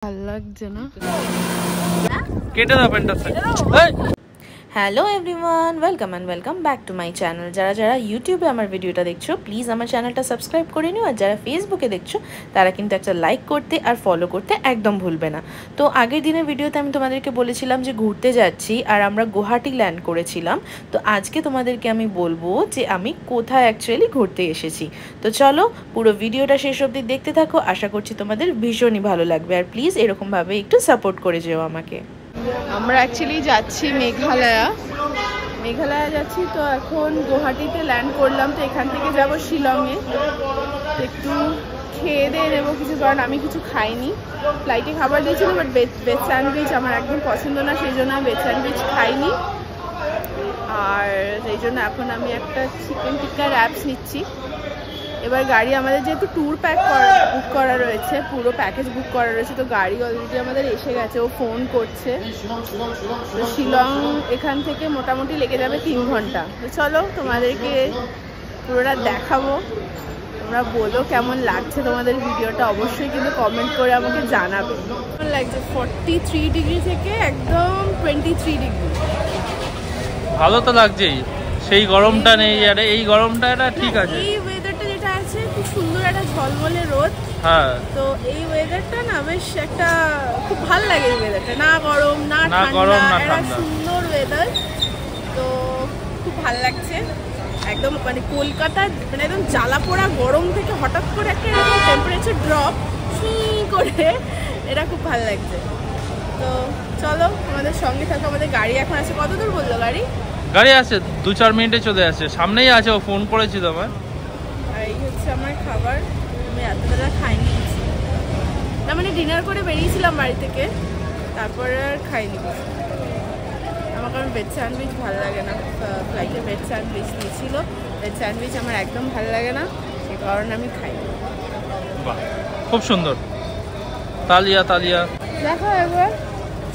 ভালো লাগছে না কেটে দাও প্যান্টটা। Hello everyone, welcome back to my channel. যারা যারা ইউটিউবে আমার ভিডিওটা দেখছো প্লিজ আমার চ্যানেলটা সাবস্ক্রাইব করে নিও, আর যারা ফেসবুকে দেখছো তারা কিন্তু একটা লাইক করতে আর ফলো করতে একদম ভুলবে না। তো আগের দিনের ভিডিওতে আমি তোমাদেরকে বলেছিলাম যে ঘুরতে যাচ্ছি আর আমরা গুয়াহাটি ল্যান্ড করেছিলাম। তো আজকে তোমাদেরকে আমি বলবো যে আমি কোথায় অ্যাকচুয়ালি ঘুরতে এসেছি। তো চলো পুরো ভিডিওটা শেষ অবধি দেখতে থাকো, আশা করছি তোমাদের ভীষণই ভালো লাগবে। আর প্লিজ এরকমভাবে একটু সাপোর্ট করে যেও আমাকে। আমরা অ্যাকচুয়ালি যাচ্ছি মেঘালয়া যাচ্ছি। তো এখন গুয়াহাটিতে ল্যান্ড করলাম, তো এখান থেকে যাব শিলংয়ে। একটু খেয়ে দিয়ে নেবো কিছু, কারণ আমি কিছু খাইনি। ফ্লাইটে খাবার দিয়েছিল, বাট ভেজ স্যান্ডউইচ আমার একদম পছন্দ না, সেই জন্য আমি ভেজ স্যান্ডউইচ খাইনি। আর সেই জন্য এখন আমি একটা চিকেন টিক্কা র্যাপস নিচ্ছি। এবার গাড়ি আমাদের যেহেতু ট্যুর বুক করা রয়েছে, পুরো প্যাকেজ বুক করা রয়েছে, তো গাড়ি অলরেডি আমাদের এসে গেছে, ও ফোন করছে। তো শিলং এখান থেকে মোটামুটি লেগে যাবে 3 ঘন্টা। তো চলো তোমাদেরকে পুরোটা দেখাবো, তোমরা বলো কেমন লাগছে তোমাদের ভিডিওটা, অবশ্যই কিন্তু কমেন্ট করে আমাকে জানাবে। কেমন লাগছে 43 ডিগ্রি থেকে একদম 23 ডিগ্রি। ভালো তো লাগছেই, সেই গরমটা নেই। আর এই গরমটা ঠিক আছে, এই ওয়েদারটা যেটা আছে খুব সুন্দর, একটা ঝলমলে রোদ। হ্যাঁ, তো এই ওয়েদারটা না বেশ একটা খুব ভালো লাগে। এই ওয়েদারটা না গরম না ঠান্ডা, একটা সুন্দর ওয়েদার। তো খুব ভালো লাগছে একদম, মানে কলকাতা মানে একদম জ্বালা পোড়া গরম থেকে হঠাৎ করে একটা এরকম টেম্পারেচার ড্রপ করে, এটা খুব ভালো লাগছে। তো চলো আমাদের সঙ্গে থাকো। আমাদের গাড়ি এখন আছে, কত দূর বললো গাড়ি আছে 2-4 মিনিটে চলে আসে, সামনেই আছে, ও ফোন করেছিল আমার। আর এই হচ্ছে আমার খাবার, আমি এতবেলা খাইনি, না মানে ডিনার করে বেরিয়েছিলাম বাড়ি থেকে, তারপরে আর খাইনি। আমার কারণ ভেজ স্যান্ডউইচ ভালো লাগে না, ফ্লাইটে ভেজ স্যান্ডউইচ দিয়েছিল, ভেজ স্যান্ডউইচ আমার একদম ভালো লাগে না, সে কারণে আমি খাইনি। বাহ, খুব সুন্দর। তালিয়া দেখো একবার,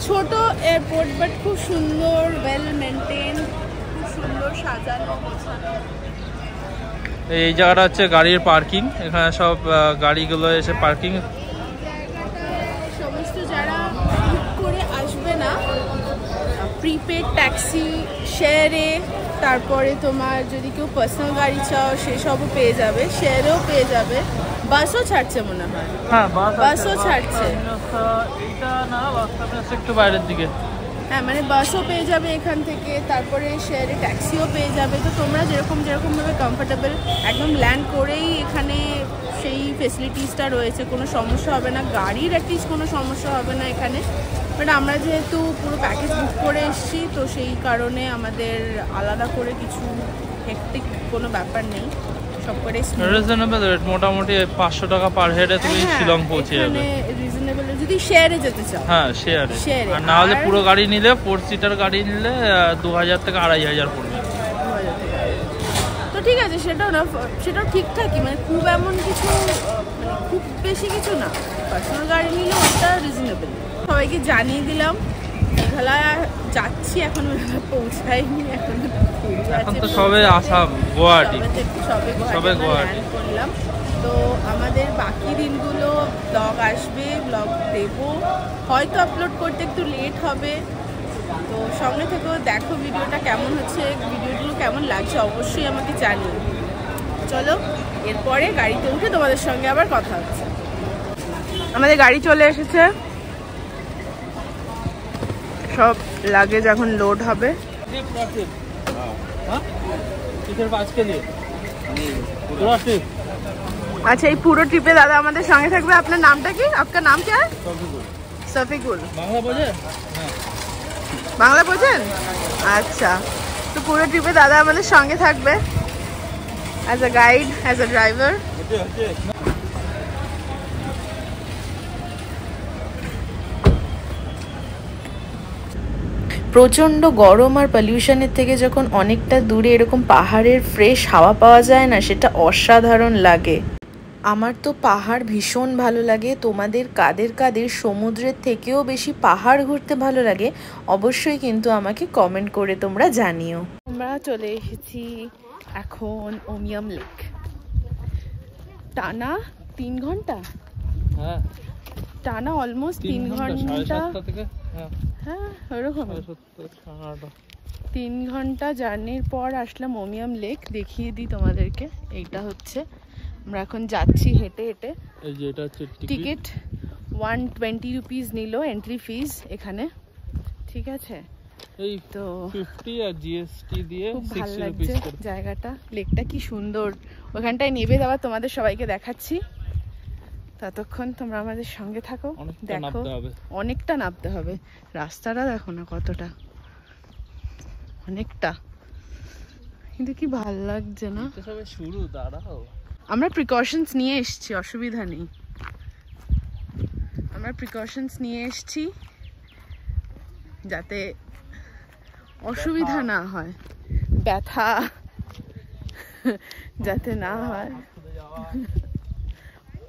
ছোট এয়ারপোর্ট বাট খুব সুন্দর, ওয়েল মেনটেন, খুব সুন্দর সাজানো গোছানো। এই জায়গাটা হচ্ছে গাড়ির পার্কিং, এখানে সব গাড়িগুলো এসে পার্কিং। সমস্ত যারা বুক করে আসবে না, প্রিপেড ট্যাক্সি, শেয়ারে, তারপরে তোমার যদি কেউ পার্সোনাল গাড়ি চাও সেসবও পেয়ে যাবে, শেয়ারেও পেয়ে যাবে, বাসও ছাড়ছে মনে হয়। হ্যাঁ, বাসও ছাড়ছে, এইটা না একটু বাইরের দিকে। হ্যাঁ মানে বাসও পেয়ে যাবে এখান থেকে, তারপরে শেয়ারে ট্যাক্সিও পেয়ে যাবে। তো তোমরা যেরকমভাবে কমফোর্টেবল, একদম ল্যান্ড করেই এখানে সেই ফেসিলিটিসটা রয়েছে, কোনো সমস্যা হবে না, গাড়ির অ্যাটলিস্ট কোনো সমস্যা হবে না এখানে। বাট আমরা যেহেতু পুরো প্যাকেজ বুক করে এসেছি, তো সেই কারণে আমাদের আলাদা করে কিছু হেক্টিক কোনো ব্যাপার নেই, সব করে রিজনেবল রেট, মোটামুটি 500 টাকা পার হেডে তুমি শিলং পৌঁছে যাবে। রিজনেবল যদি শেয়ারে যেতে চাও, হ্যাঁ শেয়ারে, আর না হলে পুরো গাড়ি নিলে 4 সিটার গাড়ি নিলে 2000 থেকে 2500 পড়বে। তো ঠিক আছে, সেটাও ঠিকঠাকই, মানে খুব এমন কিছু, মানে খুব বেশি কিছু না। পার্সোনাল গাড়ি নিলে ওটা রিজনেবল। সবাইকে জানিয়ে দিলাম মেঘালয় যাচ্ছি, এখন পৌঁছায়নি, এখন তো সবে আসাম, গুয়াহাটি ল্যান্ড করলাম। তো আমাদের বাকি দিনগুলো ব্লগ আসবে, ব্লগ দেবো, হয়তো আপলোড করতে একটু লেট হবে। তো সঙ্গে থেকেও দেখো ভিডিওটা কেমন হচ্ছে, ভিডিওগুলো কেমন লাগছে অবশ্যই আমাকে জানিও। চলো এরপরে গাড়িতে উঠে তোমাদের সঙ্গে আবার কথা হচ্ছে। আমাদের গাড়ি চলে এসেছে, সব লাগেজ এখন লোড হবে। আচ্ছা, এই পুরো ট্রিপে দাদা আমাদের সঙ্গে থাকবে। আপনার নামটা কি? আপনার নাম কি? শফিকুল। বাংলা বোঝেন? আচ্ছা, তো পুরো ট্রিপে দাদা আমাদের সঙ্গে থাকবে as a guide, as a driver. প্রচণ্ড গরম আর পলিউশনের থেকে যখন অনেকটা দূরে এরকম পাহাড়ের ফ্রেশ হাওয়া পাওয়া যায় না, সেটা অসাধারণ লাগে। আমার তো পাহাড় ভীষণ ভালো লাগে। তোমাদের কাদের সমুদ্রের থেকেও বেশি পাহাড় ঘুরতে ভালো লাগে অবশ্যই কিন্তু আমাকে কমেন্ট করে তোমরা জানিও। আমরা চলে এসেছি এখন ওমিয়াম লেক, টানা 3 ঘন্টা। হ্যাঁ টানা অলমোস্ট 3 ঘন্টা। হ্যাঁ ওরকম 3 ঘন্টা জার্নির পর আসলাম ওমিয়াম লেক। দেখিয়ে দিই তোমাদেরকে, এইটা হচ্ছে আমরা এখন যাচ্ছি হেঁটে হেঁটে। এই যে এটা হচ্ছে টিকিট 120 রুপিস নিল এন্ট্রি ফিস এখানে, ঠিক আছে। এই তো 50 আর জিএসটি দিয়ে খুব 60 ভালো রুপিস লাগছে জায়গাটা, লেকটা কি সুন্দর। ওখানটায় নেবে যাওয়া তোমাদের সবাইকে দেখাচ্ছি, ততক্ষণ তোমরা আমাদের সঙ্গে থাকো। দেখো অনেকটা নামতে হবে, রাস্তাটা দেখো না কতটা, অনেকটা, কিন্তু কি ভালো লাগছে না। শুরু দাঁড়াও, আমরা প্রিকশনস নিয়ে এসেছি, অসুবিধা নেই, আমরা প্রিকশনস নিয়ে এসেছি যাতে অসুবিধা না হয়, ব্যথা যাতে না হয়,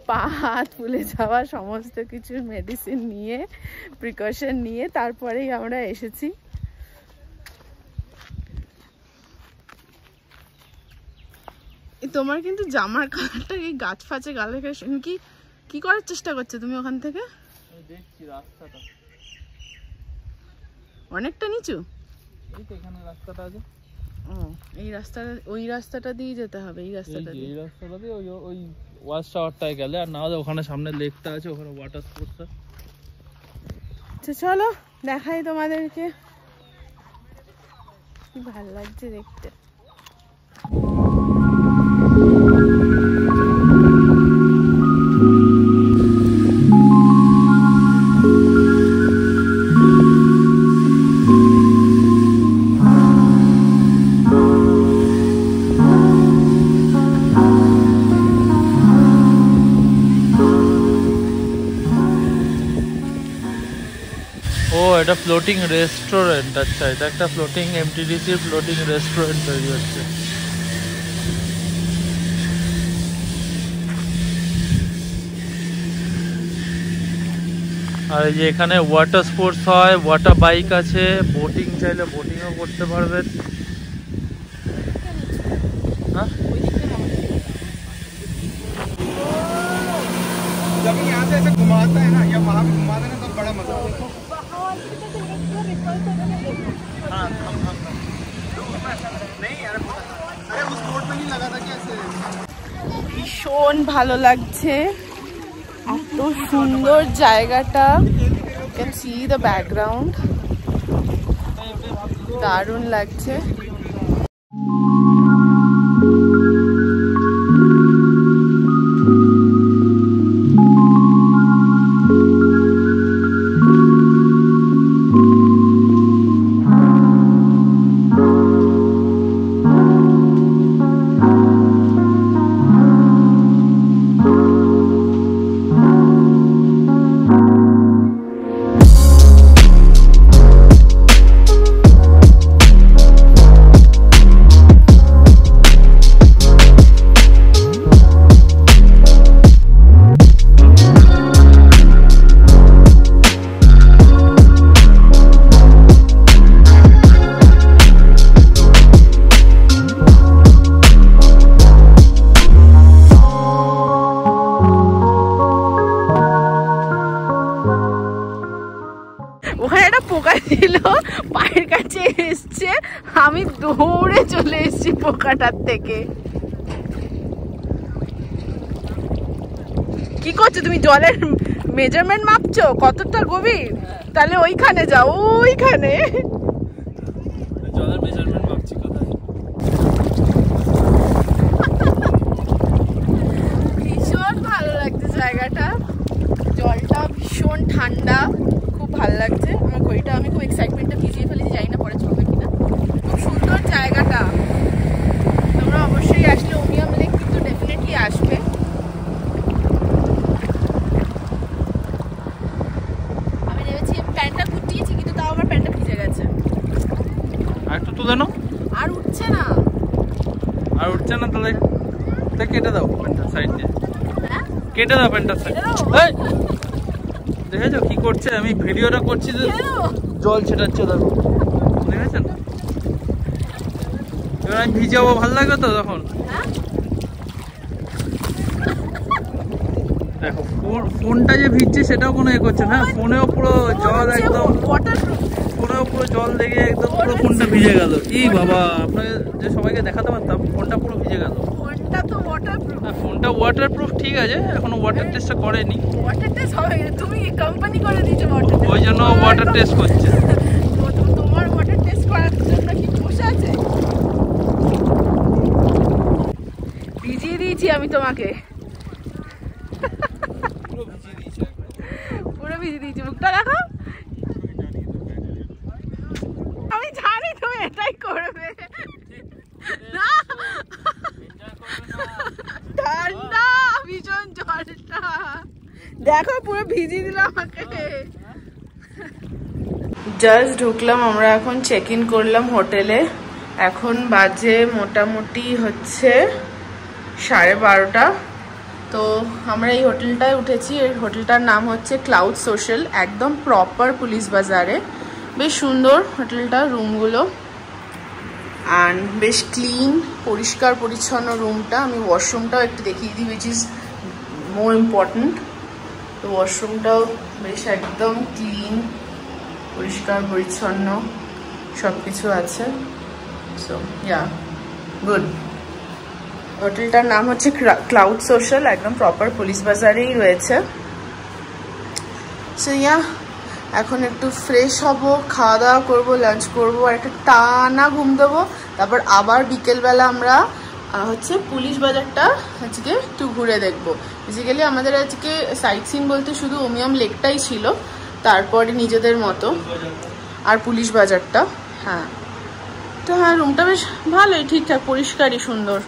পা হাত ফুলে যাওয়া, সমস্ত কিছুর মেডিসিন নিয়ে, প্রিকশন নিয়ে তারপরেই আমরা এসেছি। তোমার কিন্তু জামার কালারটা এই গাছ ফাঁচে গালে কি করার চেষ্টা করছো তুমি ওখান থেকে? দেখছি রাস্তাটা অনেকটা নিচু, এই তো এখানে রাস্তাটা আছে। এই রাস্তাটা, ওই রাস্তাটা দিয়ে যেতে হবে, এই রাস্তাটা দিয়ে, এই রাস্তাটা দিয়ে ওই ওয়াচ টাওয়ারটায় গেলে, আর না হলে ওখানে সামনে লেকটা আছে, ওখানে ওয়াটার স্পোর্টস। আচ্ছা চলো দেখাই তোমাদেরকে, কি ভালো লাগছে দেখতে। এটা ফ্লোটিং রেস্টুরেন্ট। আচ্ছা, এটা একটা ফ্লোটিং এমটিডিসি ফ্লোটিং রেস্টুরেন্ট তৈরি হচ্ছে। আর এই যে এখানে ওয়াটার স্পোর্টস হয়, ওয়াটার বাইক আছে, বোটিং চাইলে বোটিংও করতে পারবেন। হ্যাঁ जब यहाँ से ऐसे घुमाता है ना, या वहाँ भी घुमा देना तब बड़ा मजा आता है। हाँ नहीं यार, अरे उस बोट में नहीं लगा था कि ऐसे। ভীষণ ভালো লাগছে, এত সুন্দর জায়গাটা, you can see the background, দারুণ লাগছে। ওখানে একটা পোকা ছিল, পায়ের কাছে এসছে, আমি দৌড়ে চলে এসেছি পোকাটার থেকে। কি করছো তুমি? জলের মেজারমেন্ট মাপছো কতটা গভীর? তাহলে ওইখানে যাও, ওইখানে জলের মেজারমেন্ট মাপছি কোথায়। ভীষণ ভালো লাগছে জায়গাটা, জলটা ভীষণ ঠান্ডা, খুব ভালো লাগছে। আমার ঘড়িটা আমি খুব এক্সাইটমেন্টটা ভিজিয়ে ফেলেছি, জানি না পরে চলবে কিনা। খুব সুন্দর জায়গাটা, তোমরা অবশ্যই আসলে ওমিয়াম লেক কিন্তু ডেফিনেটলি আসবে। আমি ভেবেছি প্যান্টটা গুটিয়েছি, কিন্তু তাও আমার প্যান্টটা ভিজে গেছে। আর একটু তুলে নাও। আর উঠছে না, আর উঠছে না, তাহলে কেটে দাও প্যান্টটা সাইড দিয়ে। হ্যাঁ কেটে দাও প্যান্টটা সাইড। দেখেছো কি করছে? আমি ভিডিওটা করছি, জল ছেটাচ্ছে, দেখো দেখেছেন? এবার আমি ভিজাবো, ভালো লাগবে তো তখন? দেখো ফোনটা যে ভিজছে সেটাও কোনো এ করছে না, ফোনেও পুরো জল একদম, ফোনেও পুরো জল লেগে একদম পুরো ফোনটা ভিজে গেল। ই বাবা, আপনাকে যে সবাইকে দেখাতে পারতাম, ফোনটা পুরো ভিজে গেল। ফোনটা তো ওয়াটারপ্রুফ। ফোনটা ওয়াটারপ্রুফ ঠিক আছে, এখনো ওয়াটার টেস্টটা করেনি। ওয়াটার টেস্ট হবে, তুমি কোম্পানি করে দিয়েছো ওয়াটার টেস্ট, ওই জন্য ওয়াটার টেস্ট করছে। তোমার ওয়াটার টেস্ট করার জন্য কি বসে আছে? ভিজিয়ে দিয়েছি আমি তোমাকে, পুরো ভিজিয়ে দিয়েছি। মুখটা দেখো, আমি জানি তুমি এটাই করবে। না, ঠান্ডা ভীষণ জলটা, দেখো পুরো ভিজিয়ে দিল আমাকে। জাস্ট ঢুকলাম আমরা, এখন চেক ইন করলাম হোটেলে। এখন বাজে মোটামুটি হচ্ছে 12:30। তো আমরা এই হোটেলটায় উঠেছি। এই হোটেলটার নাম হচ্ছে ক্লাউড সোশ্যাল, একদম প্রপার পুলিশ বাজারে। বেশ সুন্দর হোটেলটা, রুমগুলো অ্যান্ড বেশ ক্লিন, পরিষ্কার পরিচ্ছন্ন রুমটা। আমি ওয়াশরুমটাও একটু দেখিয়ে দিই, উইচ ইজ মোর ইম্পর্টেন্ট। তো ওয়াশরুমটাও বেশ একদম ক্লিন, পরিষ্কার পরিচ্ছন্ন সব কিছু আছে। So yeah, good. হোটেলটার নাম হচ্ছে ক্লাউড সোশ্যাল, একদম প্রপার পুলিশ বাজারেই রয়েছে। সো ইয়া, এখন একটু ফ্রেশ হব, খাওয়া দাওয়া করবো, লাঞ্চ করবো, আর একটা টানা ঘুম দেবো। তারপর আবার বিকেলবেলা আমরা হচ্ছে পুলিশ বাজারটা আজকে একটু ঘুরে দেখবো। বেসিক্যালি আমাদের আজকে সাইট সিন বলতে শুধু উমিয়াম লেকটাই ছিল, তারপরে নিজেদের মতো আর পুলিশ বাজারটা। হ্যাঁ, তো হ্যাঁ, রুমটা বেশ ভালোই, ঠিকঠাক, পরিষ্কারই, সুন্দর।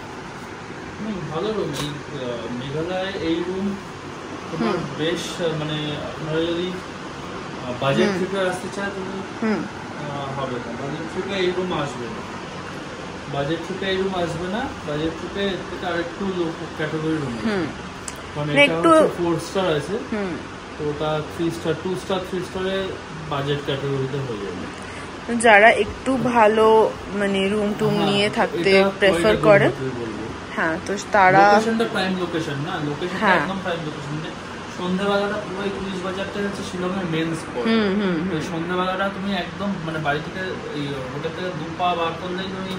ভালো রুম। মেঘালয় এই রুম তোমার বেশ, মানে আপনারা যদি বাজেট থেকে আসতে চায় তুমি হবে না, বাজেট থেকে এই রুম আসবে না, বাজেট থেকে এই রুম আসবে না, বাজেট থেকে আরেকটু লো ক্যাটাগরি রুম, মানে এটা 4 স্টার আছে, তো ওটা 3 স্টার 2 স্টার 3 স্টারের বাজেট ক্যাটাগরিতে হয়ে যাবে। যারা একটু ভালো মানে রুম টুম নিয়ে থাকতে প্রেফার করে, হ্যাঁ, তো তারা লোকেশনটা প্রাইম লোকেশন না, লোকেশনটা একদম প্রাইম লোকেশন। সন্ধ্যাবেলাটা পুরো পুলিশ বাজারটা হচ্ছে শিলংয়ের মেন স্পট। সন্ধ্যাবেলাটা তুমি একদম মানে বাড়ি থেকে এই হোটেল থেকে 2 পা বার করলেই তুমি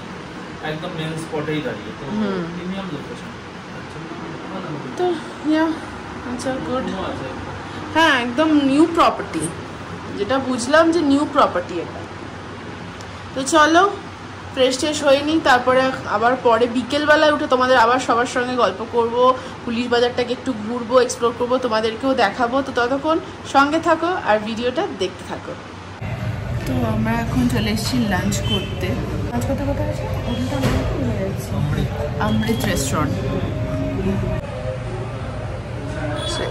একদম মেন স্পটেই দাঁড়িয়ে, তো প্রিমিয়াম লোকেশন। তো ইয়া, আচ্ছা, গুড। হ্যাঁ, একদম নিউ প্রপার্টি, যেটা বুঝলাম যে নিউ প্রপার্টি এটা। তো চলো, ফ্রেশ ট্রেশ হয়নি, তারপরে আবার পরে বিকেলবেলায় উঠে তোমাদের আবার সবার সঙ্গে গল্প করব, পুলিশ বাজারটাকে একটু ঘুরবো, এক্সপ্লোর করবো, তোমাদেরকেও দেখাবো। তো ততক্ষণ সঙ্গে থাকো আর ভিডিওটা দেখতে থাকো। তো আমরা এখন চলে এসেছি লাঞ্চ করতে। লাঞ্চ করতে কোথায় আছে? অমৃত রেস্টুরেন্ট।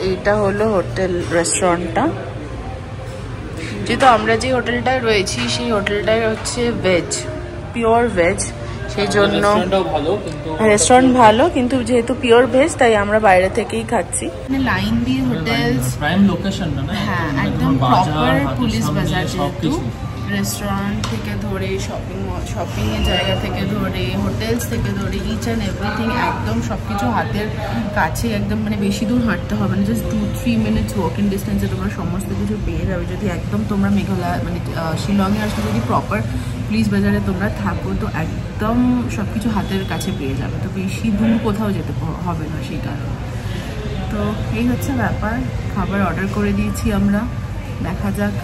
এইটা হলো হোটেল রেস্টুরেন্টটা। যেহেতু আমরা যে হোটেলটায় রয়েছি সেই হোটেলটায় হচ্ছে ভেজ, পিওর ভেজ, সেই জন্য রেস্টুরেন্ট ভালো, কিন্তু যেহেতু পিওর ভেজ তাই আমরা বাইরে থেকেই খাচ্ছি। লাইন দিয়ে হোটেলস, প্রাইম লোকেশন না, হ্যাঁ, একদম প্রপার পুলিশ বাজার, যেহেতু রেস্টুরেন্ট থেকে ধরে শপিং এর জায়গা থেকে ধরে হোটেলস থেকে ধরে ইচ অ্যান্ড এভরিথিং একদম সব কিছু হাতের কাছে, একদম মানে বেশি দূর হাঁটতে হবে না, জাস্ট 2-3 মিনিটস ওয়াকিং ডিস্টেন্সে তোমরা সমস্ত কিছু পেয়ে যাবে। যদি একদম তোমরা মেঘালয় মানে শিলংয়ে আসলে যদি প্রপার পুলিশ বাজারে তোমরা থাকো, তো একদম সব কিছু হাতের কাছে পেয়ে যাবে, তো বেশি দূর কোথাও যেতে হবে না সেই কারণে। তো এই হচ্ছে ব্যাপার। খাবার অর্ডার করে দিয়েছি আমরা, দেখা যাক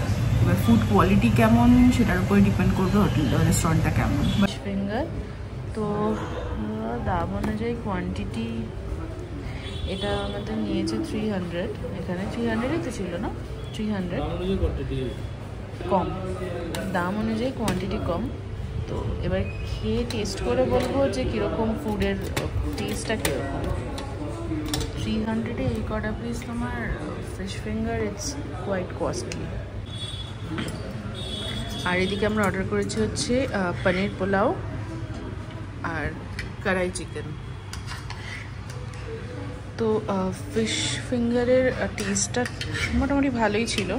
এবার ফুড কোয়ালিটি কেমন সেটার উপরে ডিপেন্ড করবে হোটেল রেস্টুরেন্টটা কেমন। ফিশ ফিঙ্গার তো দাম অনুযায়ী কোয়ান্টিটি এটা আমাদের নিয়েছে 300, এখানে 300-ই তো ছিল না, 300 কম, দাম অনুযায়ী কোয়ান্টিটি কম। তো এবার খেয়ে টেস্ট করে বলবো যে কীরকম ফুডের টেস্টটা কীরকম। 300-এ এই কটা পিস তোমার fish finger, it's quite costly. আর এদিকে আমরা অর্ডার করেছি হচ্ছে পনির পোলাও আর কড়াই চিকেন। তো ফিশ ফিঙ্গারের টেস্টটা মোটামুটি ভালোই ছিল,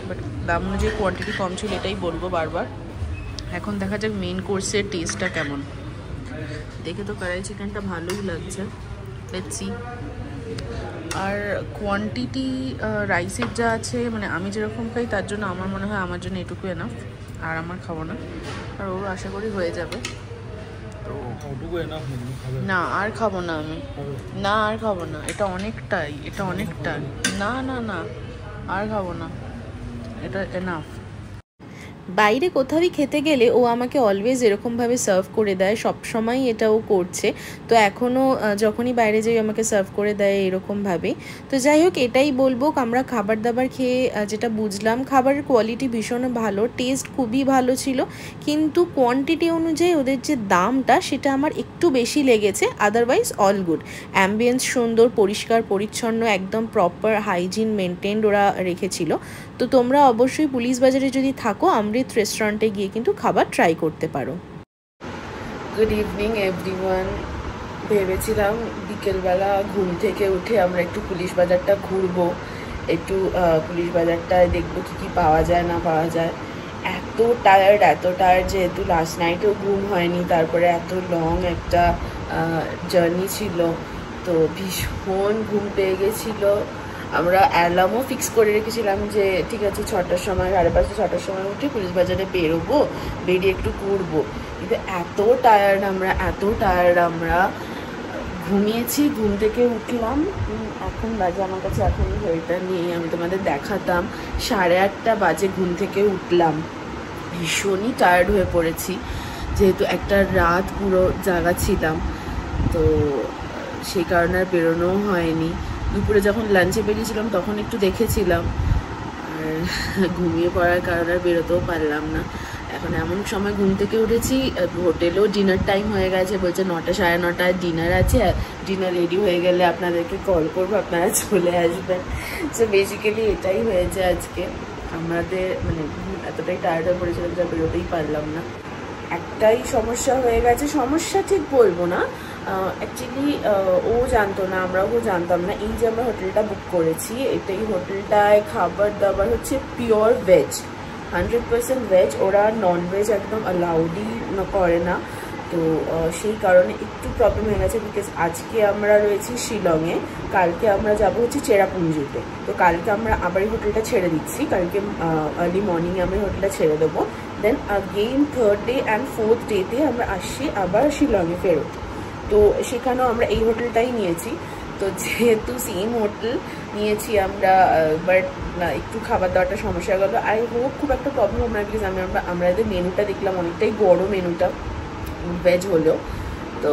বাট দাম অনুযায়ী কোয়ান্টিটি কম ছিল, এটাই বলবো বারবার। এখন দেখা যাক মেন কোর্সের টেস্টটা কেমন। দেখে তো কড়াই চিকেনটা ভালোই লাগছে, লেটস সি। আর কোয়ান্টিটি রাইসের যা আছে, মানে আমি যেরকম খাই তার জন্য আমার মনে হয় আমার জন্য এটুকু এনাফ, আর আমার খাবো না, আর ওর আশা করি হয়ে যাবে। তো না আর খাবো না আমি, না আর খাবো না, এটা অনেকটাই, এটা অনেকটাই, না না না আর খাবো না, এটা এনাফ। বাইরে কোথাওই খেতে গেলে ও আমাকে অলওয়েজ এরকমভাবে সার্ভ করে দেয়, সবসময় এটা ও করছে। তো এখনও যখনই বাইরে যাই আমাকে সার্ভ করে দেয় এরকমভাবে। তো যাই হোক, এটাই বলবো, আমরা খাবার দাবার খেয়ে যেটা বুঝলাম, খাবারের কোয়ালিটি ভীষণ ভালো, টেস্ট খুবই ভালো ছিল, কিন্তু কোয়ান্টিটি অনুযায়ী ওদের যে দামটা সেটা আমার একটু বেশি লেগেছে। আদারওয়াইজ অল গুড, অ্যাম্বিয়েন্স সুন্দর, পরিষ্কার পরিচ্ছন্ন, একদম প্রপার হাইজিন মেনটেন্ড ওরা রেখেছিল। তো তোমরা অবশ্যই পুলিশ বাজারে যদি থাকো অমৃত রেস্টুরেন্টে গিয়ে কিন্তু খাবার ট্রাই করতে পারো। Good evening everyone. ভেবেছিলাম বিকেলবেলা ঘুম থেকে উঠে আমরা একটু পুলিশ বাজারটা ঘুরবো, একটু পুলিশ বাজারটায় দেখবো কী কী পাওয়া যায় না পাওয়া যায়। এত টায়ার্ড যেহেতু লাস্ট নাইটেও ঘুম হয়নি, তারপরে এত লং একটা জার্নি ছিল, তো ভীষণ ঘুম পেয়ে গেছিলো। আমরা অ্যালার্মও ফিক্স করে রেখেছিলাম যে ঠিক আছে 6টার সময়, 5:30 6টার সময় উঠে পুলিশ বাজারে বেরোবো, বেরিয়ে একটু ঘুরবো। কিন্তু এত টায়ার্ড আমরা ঘুমিয়েছি, ঘুম থেকে উঠলাম, এখন বাজে আমার কাছে এখন ঘড়িটা নিয়ে আমি তোমাদের দেখাতাম, 8:30 বাজে ঘুম থেকে উঠলাম। ভীষণই টায়ার্ড হয়ে পড়েছি, যেহেতু একটা রাত পুরো জাগা ছিলাম, তো সেই কারণে আর বেরোনোও হয়নি। দুপুরে যখন লাঞ্চে বেরিয়েছিলাম তখন একটু দেখেছিলাম, আর ঘুমিয়ে পড়ার কারণে আর বেরোতেও পারলাম না। এখন এমন সময় ঘুম থেকে উঠেছি, হোটেলেও ডিনার টাইম হয়ে গেছে, বলছে 9টা 9:30 ডিনার আছে, ডিনার রেডি হয়ে গেলে আপনাদেরকে কল করবো, আপনারা চলে আসবেন। সো বেসিক্যালি এটাই হয়েছে আজকে আমাদের, মানে এতটাই টায়ার্ড হয়ে পড়েছিলাম যা বেরোতেই পারলাম না। একটাই সমস্যা হয়ে গেছে, সমস্যা ঠিক বলবো না, অ্যাকচুয়ালি ও জানতো না, আমরাও জানতাম না, এই যে আমরা হোটেলটা বুক করেছি, এটাই হোটেলটায় খাবার দাবার হচ্ছে পিওর ভেজ, 100% ভেজ, ওরা নন ভেজ একদম অ্যালাউডই করে না। তো সেই কারণে একটু প্রবলেম হয়ে গেছে, বিকজ আজকে আমরা রয়েছি শিলংয়ে, কালকে আমরা যাব হচ্ছে চেরাপুঞ্জিতে। তো কালকে আমরা আবার এই হোটেলটা ছেড়ে দিচ্ছি, কালকে আর্লি মর্নিংয়ে আমরা হোটেলটা ছেড়ে দেবো, দেন again 3rd day and 4th ডেতে আমরা আসছি আবার শিলংয়ে ফেরত। তো সেখানেও আমরা এই হোটেলটাই নিয়েছি। তো যেহেতু সেম হোটেল নিয়েছি আমরা, বাট একটু খাবার দাবারটা সমস্যা গেলো। আই হোপ খুব একটা প্রবলেম হবে না, প্লিজ। আমরা এদের মেনুটা দেখলাম, অনেকটাই বড় মেনুটা, ভেজ হলেও। তো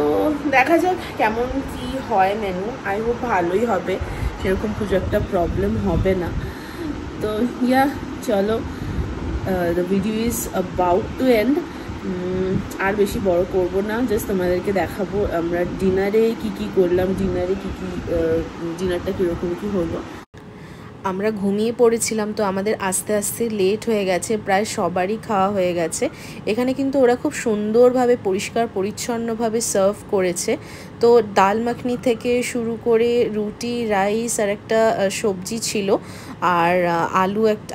দেখা যাক কেমন কি হয় মেনু, আই হোপ ভালোই হবে, সেরকম কিছু একটা প্রবলেম হবে না। তো ইয়া চলো, the video is about to end. আর বেশি বড় করব না, জাস্ট তোমাদেরকে দেখাবো আমরা ডিনারে কি করলাম, ডিনারটা কীরকম কী হলো। আমরা ঘুমিয়ে পড়েছিলাম, তো আমাদের আস্তে আস্তে লেট হয়ে গেছে, প্রায় সবারই খাওয়া হয়ে গেছে। এখানে কিন্তু ওরা খুব সুন্দরভাবে পরিষ্কার পরিচ্ছন্নভাবে সার্ভ করেছে। তো ডাল মাখনি থেকে শুরু করে রুটি, রাইস আর একটা সবজি ছিল, আর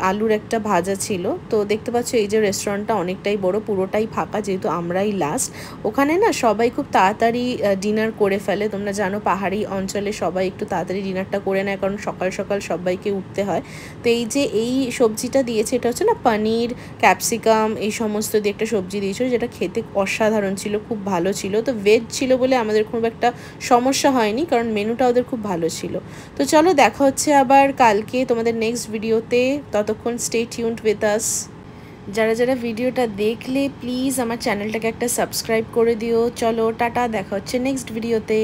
আলুর একটা ভাজা ছিল। তো দেখতে পাচ্ছ এই যে রেস্টুরেন্টটা অনেকটাই বড়, পুরোটাই ফাঁকা, যেহেতু আমরাই লাস্ট। ওখানে না সবাই খুব তাড়াতাড়ি ডিনার করে ফেলে, তোমরা জানো পাহাড়ি অঞ্চলে সবাই একটু তাড়াতাড়ি ডিনারটা করে নেয়, কারণ সকাল সকাল সবাইকে উঠতে হয়। তো এই যে এই সবজিটা দিয়েছে, এটা হচ্ছে না পনির, ক্যাপসিকাম এই সমস্ত দিয়ে একটা সবজি দিয়েছিল, যেটা খেতে অসাধারণ ছিল, খুব ভালো ছিল। তো ভেজ ছিল বলে আমাদের খুব একটা সমস্যা হয়নি, কারণ মেনুটা ওদের খুব ভালো ছিল। তো চলো দেখা হচ্ছে আবার কালকে তোমাদের নেক্সট ভিডিওতে, ততক্ষণ স্টে টিউনড উইথ আস। যারা ভিডিওটা দেখলে প্লিজ আমার চ্যানেলটাকে একটা সাবস্ক্রাইব করে দিও। চলো টাটা, দেখা হচ্ছে নেক্সট ভিডিওতে।